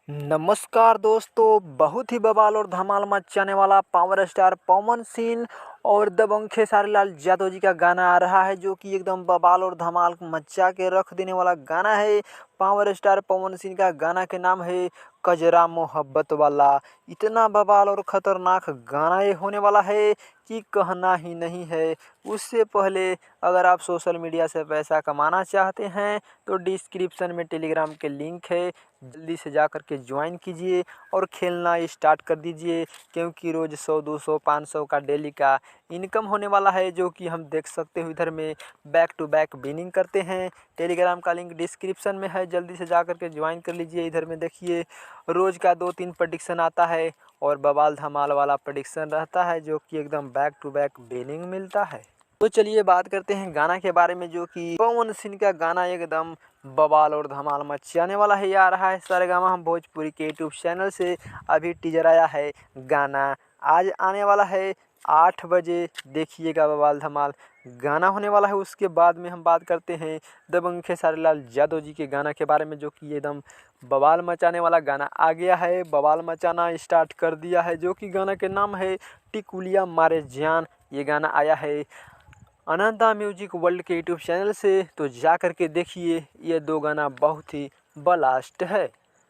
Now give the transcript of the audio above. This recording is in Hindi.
नमस्कार दोस्तों, बहुत ही बवाल और धमाल मचाने वाला पावर स्टार पवन सिंह और दबंग खेसारी लाल यादव जी का गाना आ रहा है, जो कि एकदम बवाल और धमाल मचा के रख देने वाला गाना है। पावर स्टार पवन सिंह का गाना के नाम है कजरा मोहब्बत वाला। इतना बवाल और खतरनाक गाना ये होने वाला है कि कहना ही नहीं है। उससे पहले अगर आप सोशल मीडिया से पैसा कमाना चाहते हैं तो डिस्क्रिप्शन में टेलीग्राम के लिंक है, जल्दी से जा कर के ज्वाइन कीजिए और खेलना स्टार्ट कर दीजिए, क्योंकि रोज़ 100 200 500 का डेली का इनकम होने वाला है, जो कि हम देख सकते हो इधर में बैक टू बैक विनिंग करते हैं। टेलीग्राम का लिंक डिस्क्रिप्शन में है, जल्दी से जा कर के ज्वाइन कर लीजिए। इधर में देखिए रोज़ का 2-3 प्रेडिक्शन आता है और बवाल धमाल वाला प्रेडिक्शन रहता है, जो कि एकदम बैक टू बैक विनिंग मिलता है। तो चलिए बात करते हैं गाना के बारे में, जो कि पवन सिंह का गाना एकदम बवाल और धमाल मचाने वाला है। ये आ रहा है सारेगामा हम भोजपुरी के यूट्यूब चैनल से। अभी टीजर आया है, गाना आज आने वाला है 8 बजे। देखिएगा बवाल धमाल गाना होने वाला है। उसके बाद में हम बात करते हैं दबंग खेसारी लाल यादव जी के गाना के बारे में, जो कि एकदम बवाल मचाने वाला गाना आ गया है, बवाल मचाना स्टार्ट कर दिया है। जो कि गाना के नाम है टिकुलिया मारे जान। ये गाना आया है अनंता म्यूजिक वर्ल्ड के यूट्यूब चैनल से, तो जा कर के देखिए। ये 2 गाना बहुत ही ब्लास्ट है।